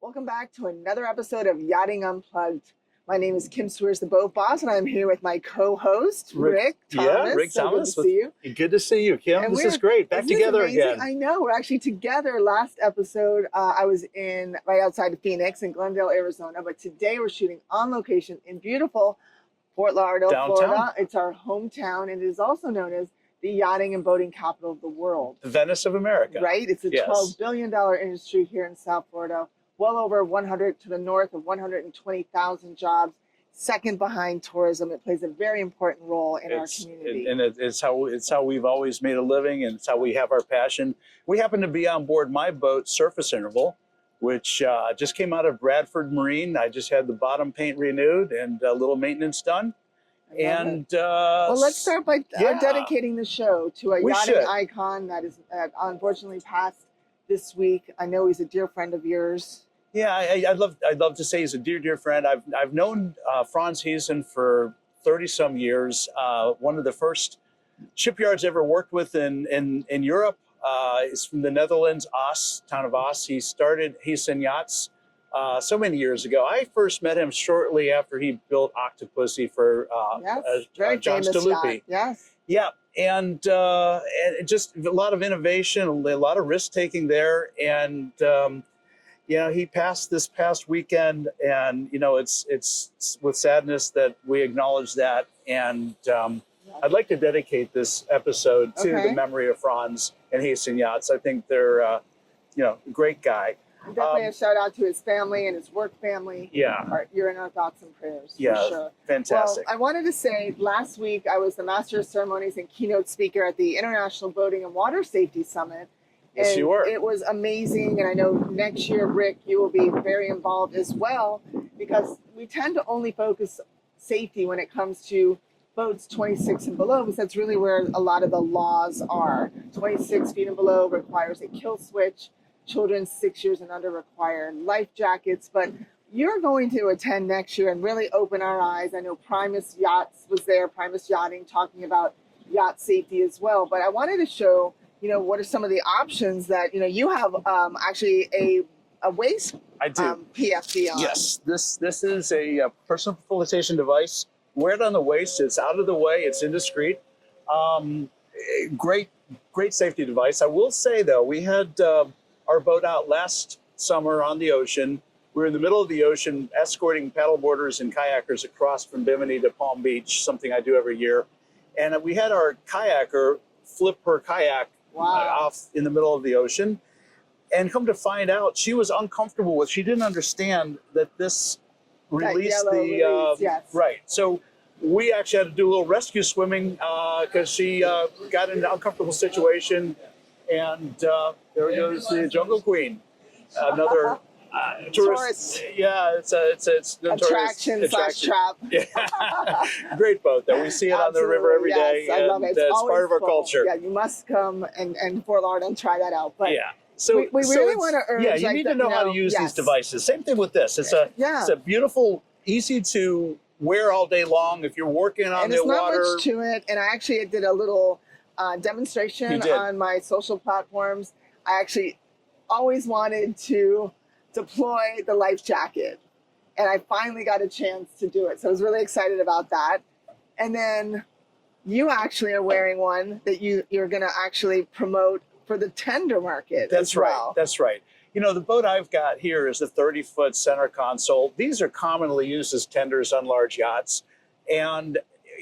Welcome back to another episode of Yachting Unplugged. My name is Kim Sweers, the boat boss, and I'm here with my co-host, Rick Thomas. Yeah, Rick Thomas. Good to see you. Good to see you, Kim. And this is great. Back together again. I know. We're actually together. Last episode, I was right outside of Phoenix in Glendale, Arizona. But today we're shooting on location in beautiful Fort Lauderdale, Downtown. Florida. It's our hometown, and it is also known as the yachting and boating capital of the world. The Venice of America. Right? It's a $12 billion industry here in South Florida. Well over 100 to the north of 120,000 jobs. Second behind tourism, it plays a very important role in our community. And it's how we've always made a living, and it's how we have our passion. We happen to be on board my boat, Surface Interval, which just came out of Bradford Marine. I just had the bottom paint renewed and a little maintenance done. And well, let's start by dedicating the show to a yachting icon that is unfortunately passed this week. I know he's a dear friend of yours. Yeah, I'd love to say he's a dear friend. I've known Frans Heesen for 30-some years. One of the first shipyards I ever worked with in Europe. Is from the Netherlands, town of Oss. He started Heesen Yachts so many years ago. I first met him shortly after he built Octopussy for John Staluppi. Yes. Yeah, and just a lot of innovation, a lot of risk taking there, and he passed this past weekend, and it's with sadness that we acknowledge that. And I'd like to dedicate this episode to the memory of Frans and Heesen Yachts. I think they're a great guy. Definitely a shout out to his family and his work family. Yeah. You're in our thoughts and prayers. Yeah, for sure. Fantastic. Well, I wanted to say last week I was the Master of Ceremonies and keynote speaker at the International Boating and Water Safety Summit. Yes, and you were. It was amazing. And I know next year, Rick, you will be very involved as well, because we tend to only focus safety when it comes to boats 26 and below, because that's really where a lot of the laws are. 26 feet and below requires a kill switch. Children 6 years and under require life jackets, but you're going to attend next year and really open our eyes. I know Primus Yachts was there, Primus Yachting, talking about yacht safety as well. But I wanted to show, what are some of the options that, you have actually a waist PFD on. Yes, this is a personal flotation device. Wear it on the waist. It's out of the way. It's indiscreet. Great safety device. I will say, though, we had our boat out last summer on the ocean. We were in the middle of the ocean escorting paddleboarders and kayakers across from Bimini to Palm Beach, something I do every year. And we had our kayaker flip her kayak off in the middle of the ocean. And come to find out, she was uncomfortable with, she didn't understand that this released right. So we actually had to do a little rescue swimming because she got in an uncomfortable situation. And there goes the Jungle Queen, another tourist. Yeah, it's attraction / trap. Yeah. Great boat though. We see it on the river every day. I love it. It's part of our culture. Yeah, you must come and Fort Lauderdale and try that out. But yeah. So we really want to urge. Yeah, you need to know how to use these devices. Same thing with this. It's a beautiful, easy to wear all day long if you're working on the water. There's not much to it. And I actually did a little demonstration on my social platforms. I actually always wanted to deploy the life jacket, and I finally got a chance to do it. So I was really excited about that. And then you actually are wearing one that you're going to actually promote for the tender market. That's right. That's right. The boat I've got here is a 30-foot center console. These are commonly used as tenders on large yachts. And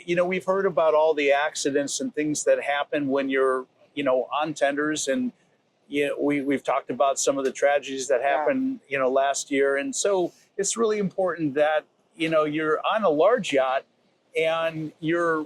we've heard about all the accidents and things that happen when you're, on tenders. And, we've talked about some of the tragedies that happened, last year. And so it's really important that, you're on a large yacht and you're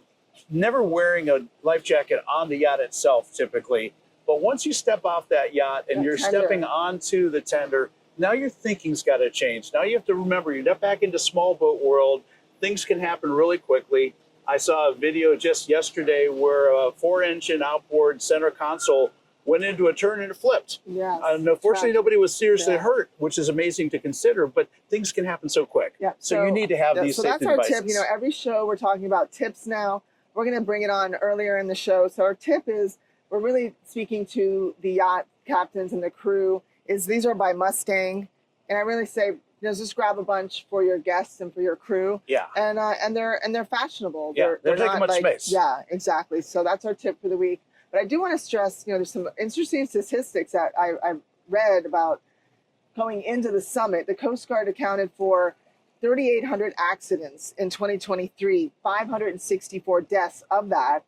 never wearing a life jacket on the yacht itself, typically. But once you step off that yacht and you're stepping onto the tender, now your thinking's got to change. Now you have to remember, you're not back into small boat world. Things can happen really quickly. I saw a video just yesterday where a 4-engine outboard center console went into a turn and it flipped. Yes. And unfortunately, nobody was seriously hurt, which is amazing to consider, but things can happen so quick. Yeah. So you need to have these safety devices. So that's our tip. Every show we're talking about tips now. We're going to bring it on earlier in the show. So our tip is, we're really speaking to the yacht captains and the crew, is these are by Mustang. And I really say, just grab a bunch for your guests and for your crew. Yeah. And they're fashionable. Yeah, they're taking not much space. Yeah, exactly. So that's our tip for the week. But I do want to stress, there's some interesting statistics that I read about going into the summit. The Coast Guard accounted for 3,800 accidents in 2023, 564 deaths of that,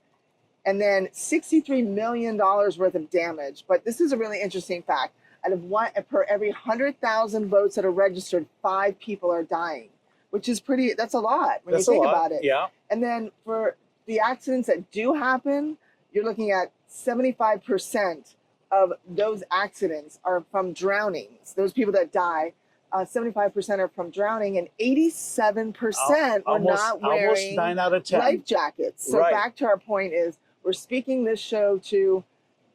and then $63 million worth of damage. But this is a really interesting fact. Out of per every 100,000 boats that are registered, 5 people are dying, which is that's a lot when you think about it. Yeah. And then for the accidents that do happen, you're looking at 75% of those accidents are from drownings. Those people that die, 75% are from drowning, and 87% were not wearing almost 9 out of 10 life jackets. So back to our point is, we're speaking this show to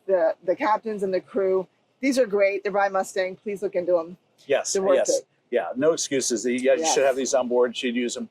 the captains and the crew. These are great. They're by Mustang. Please look into them. Yes. They're worth it. Yeah. No excuses. You should have these on board. You should use them.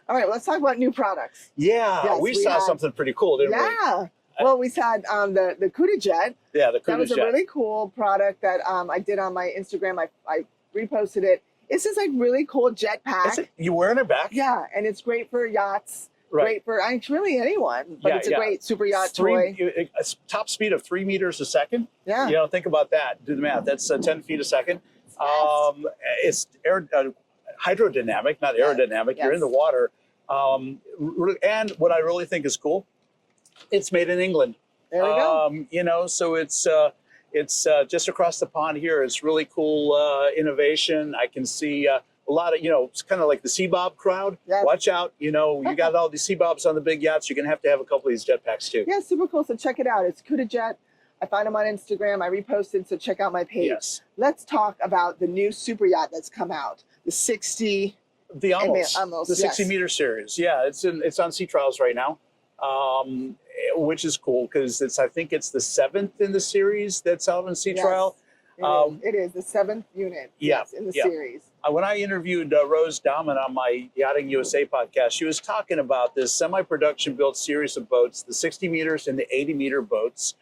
All right. Let's talk about new products. Yeah. Yes, we saw something pretty cool, didn't we? Yeah. Well, we had the Cuda Jet. Yeah, the Cuda Jet. That was a really cool product that I did on my Instagram. I reposted it. It's this really cool jet pack. You wearing it back? Yeah, and it's great for yachts. Right. Great for really anyone, but it's a great super yacht toy. A top speed of 3 meters a second. Yeah. Think about that. Do the math. That's 10 feet a second. It's hydrodynamic, not aerodynamic. You're in the water. And what I really think is cool, it's made in England. There we go. So it's just across the pond here. It's really cool innovation. I can see a lot of, it's kind of like the Sea Bob crowd. Yes. Watch out. You got all these Sea Bobs on the big yachts. You're going to have a couple of these jetpacks too. Yeah, super cool. So check it out. It's Cuda Jet. I find them on Instagram. I reposted, so check out my page. Yes. Let's talk about the new super yacht that's come out. The 60. The Hummels, the 60 meter series. Yeah, it's on sea trials right now, which is cool because I think it's the 7th in the series that's out on sea trial. It is the 7th unit. In the series. When I interviewed Rose Dahman on my Yachting USA podcast, she was talking about this semi-production built series of boats, the 60 meters and the 80 meter boats,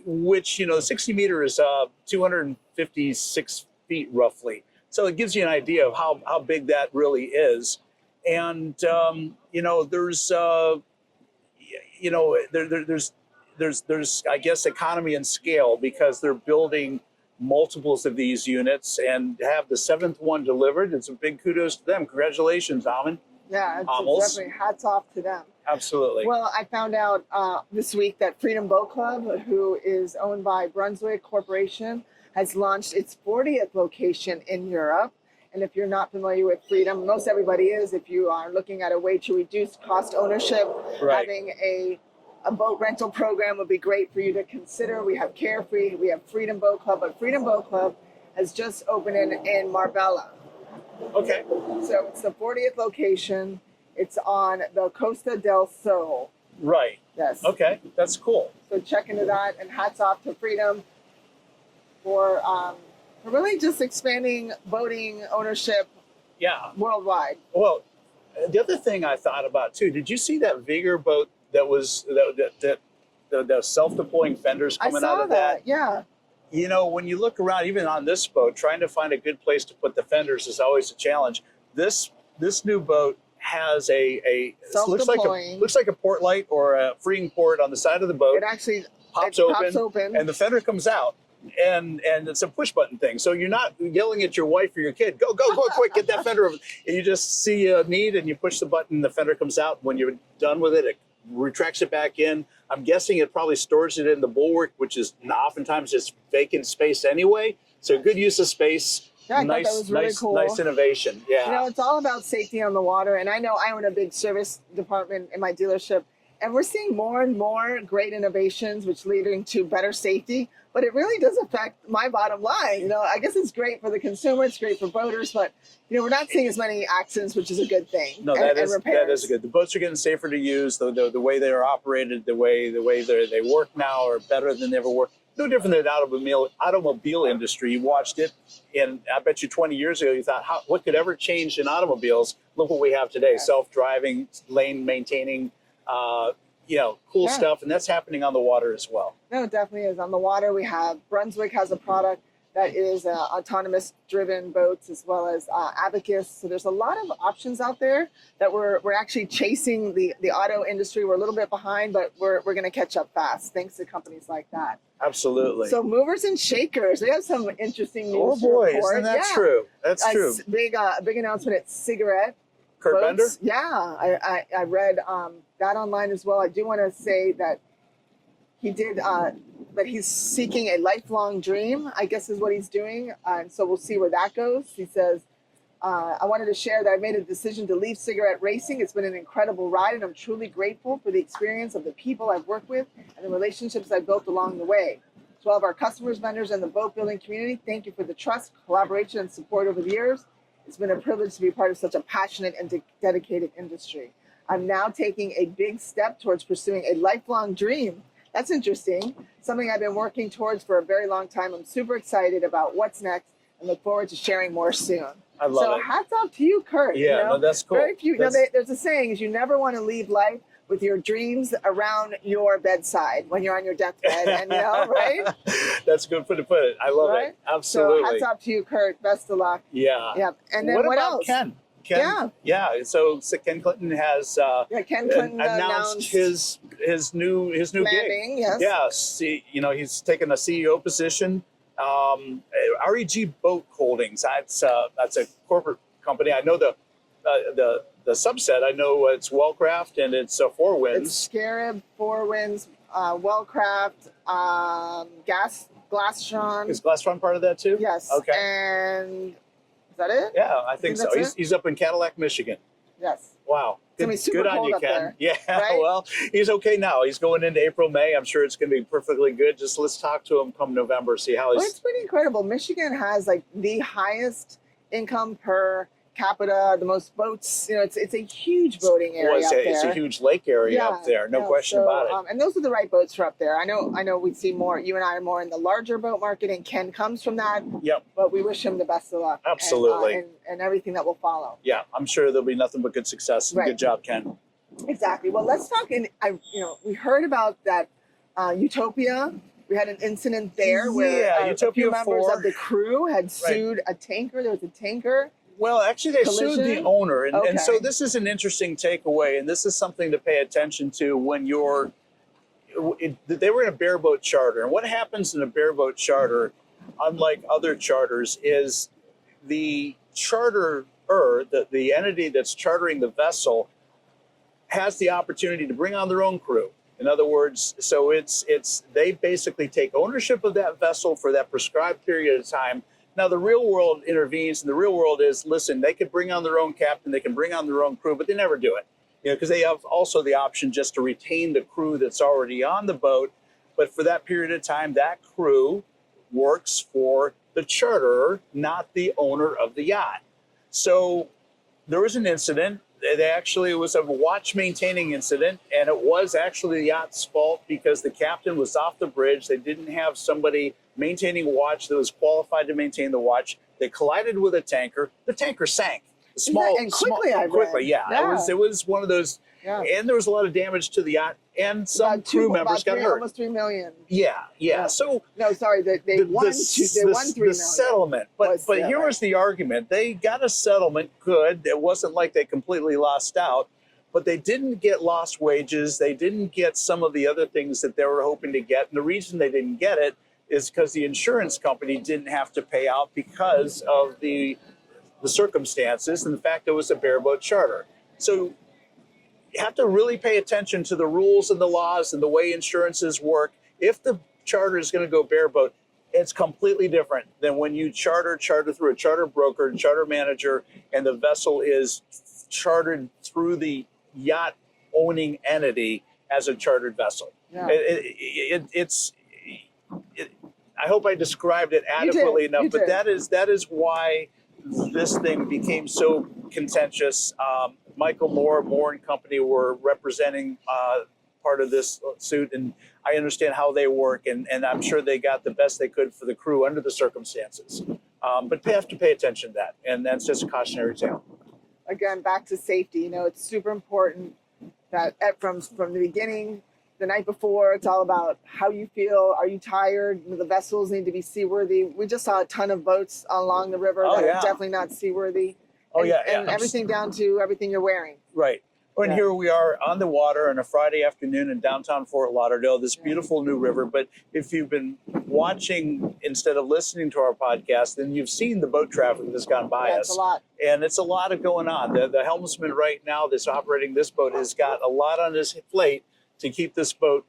which, the 60 meter is 256 feet roughly. So it gives you an idea of how big that really is. And, there's I guess economy and scale because they're building multiples of these units and have the 7th one delivered. It's a big kudos to them. Congratulations, Dahman. Yeah, it's definitely hats off to them. Absolutely. Well, I found out this week that Freedom Boat Club, who is owned by Brunswick Corporation, has launched its 40th location in Europe. And if you're not familiar with Freedom, most everybody is. If you are looking at a way to reduce cost ownership, having a boat rental program would be great for you to consider. We have Carefree, we have Freedom Boat Club, but Freedom Boat Club has just opened in Marbella. Okay. So it's the 40th location. It's on the Costa del Sol. Right. Yes. Okay, that's cool. So check into that, and hats off to Freedom for really just expanding boating ownership worldwide. Well, the other thing I thought about too, did you see that Vigor boat that was the self-deploying fenders coming out of that? Yeah. When you look around, even on this boat, trying to find a good place to put the fenders is always a challenge. This new boat has looks like a port light or a freeing port on the side of the boat. It actually pops open, and the fender comes out. And it's a push button thing. So you're not yelling at your wife or your kid, go quick, get that fender over. And you just see a need and you push the button, the fender comes out. When you're done with it, it retracts it back in. I'm guessing it probably stores it in the bulwark, which is oftentimes just vacant space anyway. So good use of space. Yeah, I thought that was really cool. Nice innovation. Yeah. It's all about safety on the water. And I know I own a big service department in my dealership, and we're seeing more and more great innovations, which leading to better safety. But it really does affect my bottom line. I guess it's great for the consumer, it's great for boaters, but we're not seeing as many accidents, which is a good thing. No, that is good. The boats are getting safer to use. The way they are operated, the way they work now are better than they ever were. No different than the automobile industry. You watched it, and I bet you 20 years ago you thought, what could ever change in automobiles? Look what we have today: self-driving, lane maintaining. Cool stuff, and that's happening on the water as well. No, it definitely is. On the water, we have Brunswick has a product that is autonomous driven boats, as well as abacus. So there's a lot of options out there that we're actually chasing the auto industry. We're a little bit behind, but we're going to catch up fast thanks to companies like that. Absolutely. So movers and shakers, we have some interesting news. Oh boy, to report. isn't that true? That's true. Big announcement at Cigarette. Kurt boats. Bender? Yeah, I read that online as well. I do want to say that he did that he's seeking a lifelong dream, I guess is what he's doing. And so we'll see where that goes. He says, I wanted to share that I made a decision to leave cigarette racing. It's been an incredible ride, and I'm truly grateful for the experience of the people I've worked with and the relationships I've built along the way. To all of our customers, vendors, and the boat building community, thank you for the trust, collaboration, and support over the years. It's been a privilege to be part of such a passionate and dedicated industry. I'm now taking a big step towards pursuing a lifelong dream. That's interesting. Something I've been working towards for a very long time. I'm super excited about what's next and look forward to sharing more soon. I love it. So hats off to you, Kurt. Yeah, no, that's cool. Very few. There's a saying is you never want to leave life with your dreams around your bedside when you're on your deathbed, and right? That's a good way to put it. I love it. Absolutely. So hats off to you, Kurt. Best of luck. Yeah. Yeah. And then what about else? Ken? Yeah. So Ken Clinton has Ken Clinton announced his new landing, gig. Yes. Yes. He's taken a CEO position. REG Boat Holdings. That's a corporate company. I know the subset. I know it's Wellcraft and it's Four Winds. It's Scarab, Four Winds, Wellcraft, Glastron. Is Glastron part of that too? Yes. Okay. And is that it? Yeah, I think so. He's up in Cadillac, Michigan. Yes. Wow. It's gonna be super good on cold you, up Ken. there, Yeah, right? Well, he's okay now. He's going into April, May. I'm sure it's going to be perfectly good. Just let's talk to him come November, see how he's... Well, it's pretty incredible. Michigan has like the highest income per capita, the most boats. It's a huge boating area up there. It's a huge lake area up there, no question about it. And those are the right boats for up there. I know we see more, you and I are more in the larger boat market, and Ken comes from that. Yep. But we wish him the best of luck. Absolutely. And everything that will follow. Yeah, I'm sure there'll be nothing but good success. Right. Good job, Ken. Exactly. Well, let's talk. We heard about that Utopia. We had an incident there where a few members of the crew had sued a tanker. There was a tanker. Well, actually, they sued the owner. And so this is an interesting takeaway, and this is something to pay attention to when they were in a bareboat charter. And what happens in a bareboat charter, unlike other charters, is the charterer, the entity that's chartering the vessel, has the opportunity to bring on their own crew. In other words, so they basically take ownership of that vessel for that prescribed period of time. Now, the real world intervenes, and the real world is, listen, they could bring on their own captain, they can bring on their own crew, but they never do it, because they have also the option just to retain the crew that's already on the boat. But for that period of time, that crew works for the charterer, not the owner of the yacht. So there was an incident. It was a watch maintaining incident, and it was actually the yacht's fault because the captain was off the bridge. They didn't have somebody maintaining a watch that was qualified to maintain the watch. They collided with a tanker. The tanker sank. Quickly, yeah. It was one of those, and there was a lot of damage to the yacht, and some crew members got hurt. Almost $3 million. Yeah. So no, sorry, they won $3 million. The settlement, but here was the argument: they got a settlement. Good. It wasn't like they completely lost out, but they didn't get lost wages. They didn't get some of the other things that they were hoping to get, and the reason they didn't get it is because the insurance company didn't have to pay out because of the circumstances and the fact it was a bareboat charter. So you have to really pay attention to the rules and the laws and the way insurances work. If the charter is going to go bareboat, it's completely different than when you charter through a charter broker, charter manager, and the vessel is chartered through the yacht owning entity as a chartered vessel. Yeah. I hope I described it adequately enough, but that is why this thing became so contentious. Michael Moore and Company were representing part of this suit, and I understand how they work, and I'm sure they got the best they could for the crew under the circumstances. But they have to pay attention to that, and that's just a cautionary tale. Again, back to safety. It's super important that from the beginning, the night before, it's all about how you feel. Are you tired? The vessels need to be seaworthy. We just saw a ton of boats along the river that are definitely not seaworthy. Oh, and, yeah. And everything down to everything you're wearing. Right. And here we are on the water on a Friday afternoon in downtown Fort Lauderdale, this beautiful new river. But if you've been watching instead of listening to our podcast, then you've seen the boat traffic that's gone by us. It's a lot. And it's a lot of going on. The helmsman right now that's operating this boat has got a lot on his plate to keep this boat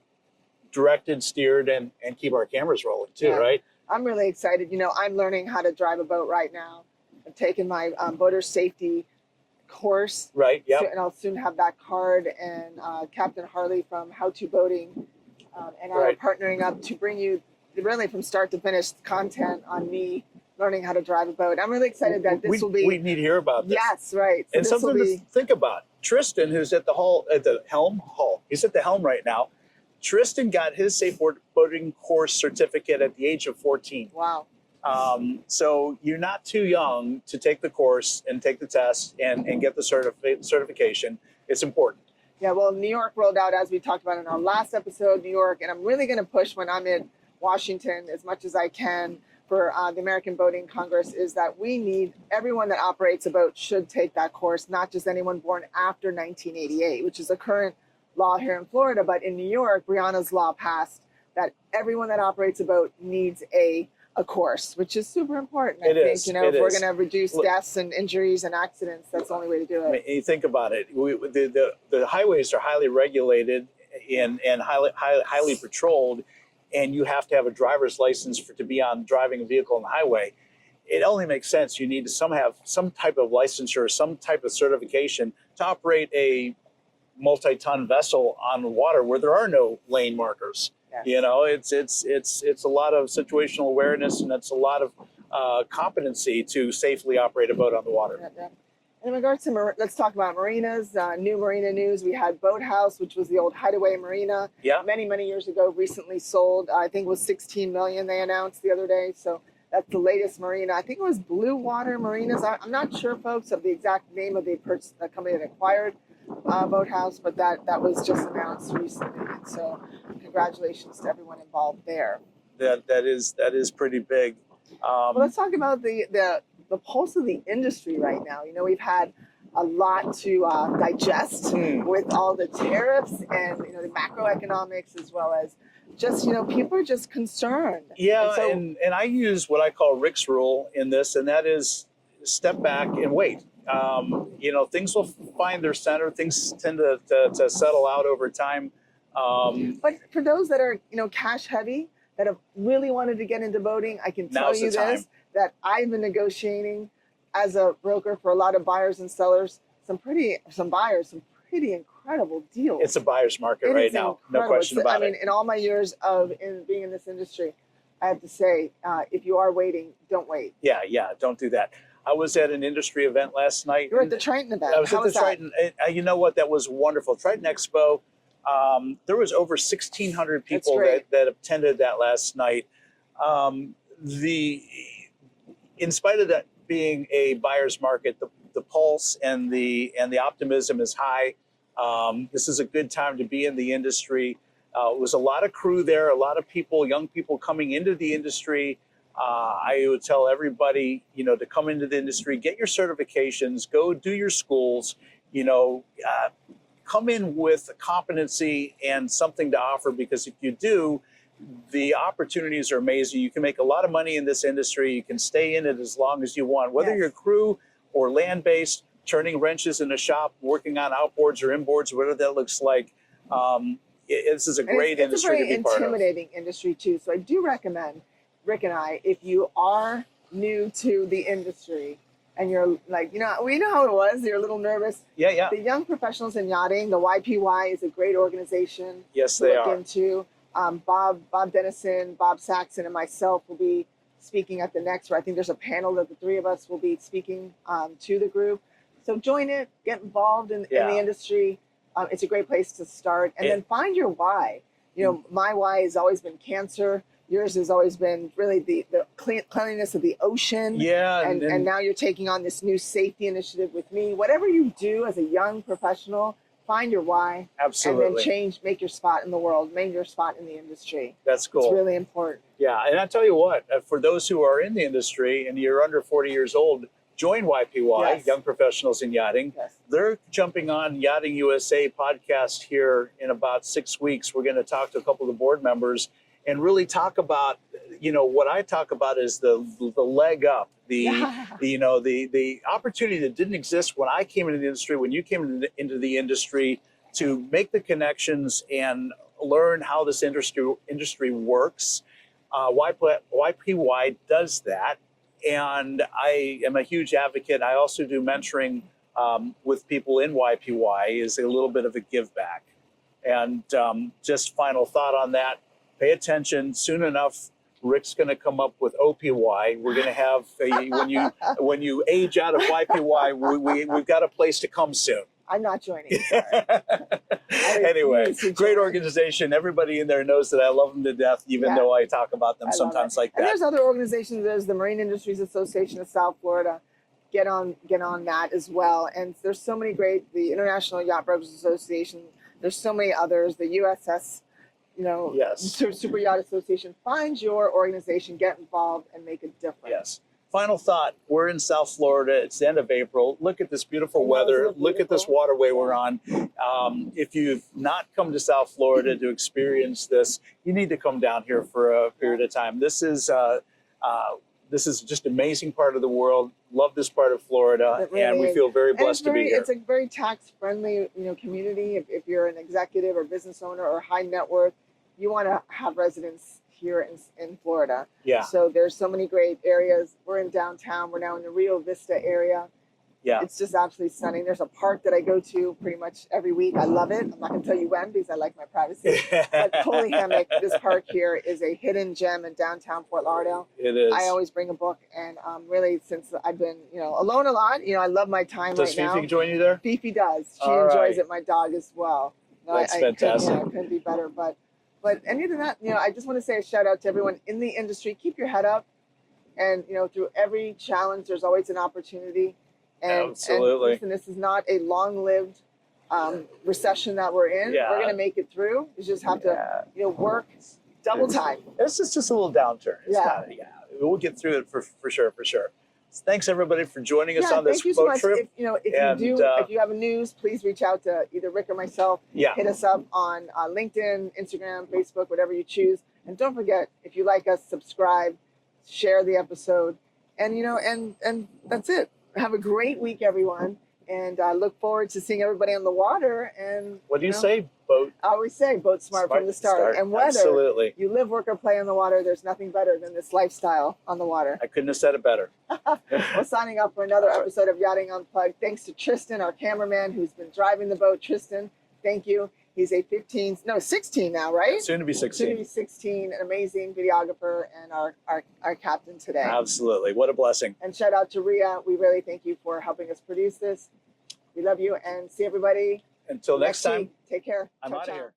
directed, steered, and keep our cameras rolling too, right? I'm really excited. You know, I'm learning how to drive a boat right now. I've taken my boater safety course. Right, yeah. And I'll soon have that card. And Captain Harley from How To Boating and I are partnering up to bring you really from start to finish content on me learning how to drive a boat. I'm really excited that this will be. We need to hear about this. Yes, right. So and something to think about. Tristan, who's at the helm, he's at the helm right now. Tristan got his safe boating course certificate at the age of 14. Wow. So you're not too young to take the course and take the test and get the certification. It's important. Yeah, well, New York rolled out, as we talked about in our last episode, New York, and I'm really going to push when I'm in Washington as much as I can for the American Boating Congress, is that we need everyone that operates a boat should take that course, not just anyone born after 1988, which is a current law here in Florida. But in New York, Brianna's law passed that everyone that operates a boat needs a course, which is super important. I think, you know, if we're going to reduce deaths and injuries and accidents, that's the only way to do it. I mean, you think about it. The highways are highly regulated and highly patrolled, and you have to have a driver's license to be on driving a vehicle on the highway. It only makes sense. You need to have some type of licensure, some type of certification to operate a multi-ton vessel on the water where there are no lane markers. Yes. You know, it's a lot of situational awareness, and it's a lot of competency to safely operate a boat on the water. Yeah. In regards to, let's talk about marinas, new marina news. We had Boathouse, which was the old Hideaway Marina. Yeah. Many, many years ago, recently sold. I think it was $16 million they announced the other day. So that's the latest marina. I think it was Blue Water Marinas. I'm not sure, folks, of the exact name of the company that acquired Boathouse, but that was just announced recently. And so congratulations to everyone involved there. That is pretty big. Well, let's talk about the pulse of the industry right now. You know, we've had a lot to digest with all the tariffs and, you know, the macroeconomics, as well as just, you know, people are just concerned. Yeah, and I use what I call Rick's rule in this, and that is step back and wait. You know, things will find their center. Things tend to settle out over time. But for those that are, you know, cash heavy, that have really wanted to get into boating, I can tell you this, that I've been negotiating as a broker for a lot of buyers and sellers, some pretty incredible deals. It's a buyer's market right now. No question about it. I mean, in all my years of being in this industry, I have to say, if you are waiting, don't wait. Yeah, don't do that. I was at an industry event last night. You were at the Triton event. I was at the Triton. You know what? That was wonderful. Triton Expo. There was over 1,600 people that attended that last night. In spite of that being a buyer's market, the pulse and the optimism is high. This is a good time to be in the industry. It was a lot of crew there, a lot of people, young people coming into the industry. I would tell everybody, you know, to come into the industry, get your certifications, go do your schools, you know, come in with a competency and something to offer, because if you do, the opportunities are amazing. You can make a lot of money in this industry. You can stay in it as long as you want, whether you're crew or land-based, turning wrenches in a shop, working on outboards or inboards, whatever that looks like. This is a great industry to be part of. It's a very intimidating industry too. So I do recommend, Rick and I, if you are new to the industry and you're like, you know, we know how it was, you're a little nervous. Yeah. The Young Professionals in Yachting, the YPY, is a great organization to look into. Bob Dennison, Bob Saxon, and myself will be speaking at the next, where I think there's a panel that the three of us will be speaking to the group. So join it, get involved in the industry. It's a great place to start. And then find your why. You know, my why has always been cancer. Yours has always been really the cleanliness of the ocean. Yeah. And now you're taking on this new safety initiative with me. Whatever you do as a young professional, find your why, Absolutely. and then make your spot in the world, make your spot in the industry. That's cool. It's really important. Yeah, and I tell you what, for those who are in the industry and you're under 40 years old, join YPY, Yes. Young Professionals in Yachting. Yes. They're jumping on Yachting USA podcast here in about 6 weeks. We're going to talk to a couple of the board members and really talk about, what I talk about is the leg up, the opportunity that didn't exist when I came into the industry, when you came into the industry, to make the connections and learn how this industry works. YPY does that, and I am a huge advocate. I also do mentoring with people in YPY, is a little bit of a give back. And just final thought on that, pay attention. Soon enough, Rick's going to come up with OPY. We're going to have, when you age out of YPY, we've got a place to come soon. I'm not joining. Sorry. Anyway, great organization. Everybody in there knows that I love them to death, even though I talk about them sometimes like that. And there's other organizations. There's the Marine Industries Association of South Florida. Get on that as well. And there's so many great, the International Yacht Brokers Association. There's so many others. The USS, Super Yacht Association. Find your organization, get involved, and make a difference. Yes. Final thought, we're in South Florida. It's the end of April. Look at this beautiful weather. Look at this waterway we're on. If you've not come to South Florida to experience this, you need to come down here for a period of time. This is just an amazing part of the world. Love this part of Florida, really and we feel very blessed to be here. It's a very tax-friendly, community. If you're an executive or business owner or high net worth, you want to have residence here in Florida. Yeah. So there's so many great areas. We're in downtown. We're now in the Rio Vista area. Yeah. It's just absolutely stunning. There's a park that I go to pretty much every week. I love it. I'm not going to tell you when because I like my privacy. But Holy Hammock, this park here is a hidden gem in downtown Fort Lauderdale. It is. I always bring a book, and really, since I've been, alone a lot, I love my time Does right now. Fifi join you there? Fifi does. She All enjoys right. it. My dog as well. No, That's I fantastic. couldn't be better. But any of that, I just want to say a shout out to everyone in the industry. Keep your head up, and through every challenge, there's always an opportunity. And Absolutely. And listen, this is not a long-lived recession that we're in. Yeah. We're going to make it through. You just have to, work double time. This is just a little downturn. It's we'll get through it for sure. Thanks everybody for joining us on this thank you so boat much. trip. If you have a news, please reach out to either Rick or myself. Yeah. Hit us up on LinkedIn, Instagram, Facebook, whatever you choose. And don't forget, if you like us, subscribe, share the episode, and and that's it. Have a great week, everyone, and I look forward to seeing everybody on the water. And what do you say? Boat. I always say, boat smart from the start. And whether Absolutely. you live, work, or play on the water, there's nothing better than this lifestyle on the water. I couldn't have said it better. We're signing up for another episode of Yachting Unplugged. Thanks to Tristan, our cameraman, who's been driving the boat. Tristan, thank you. He's a 16 now, right? Soon to be 16. Soon to be 16, an amazing videographer and our captain today. Absolutely. What a blessing. And shout out to Rhea. We really thank you for helping us produce this. We love you and see everybody Until next time, week. Take care. I'm Ciao, out of ciao. here.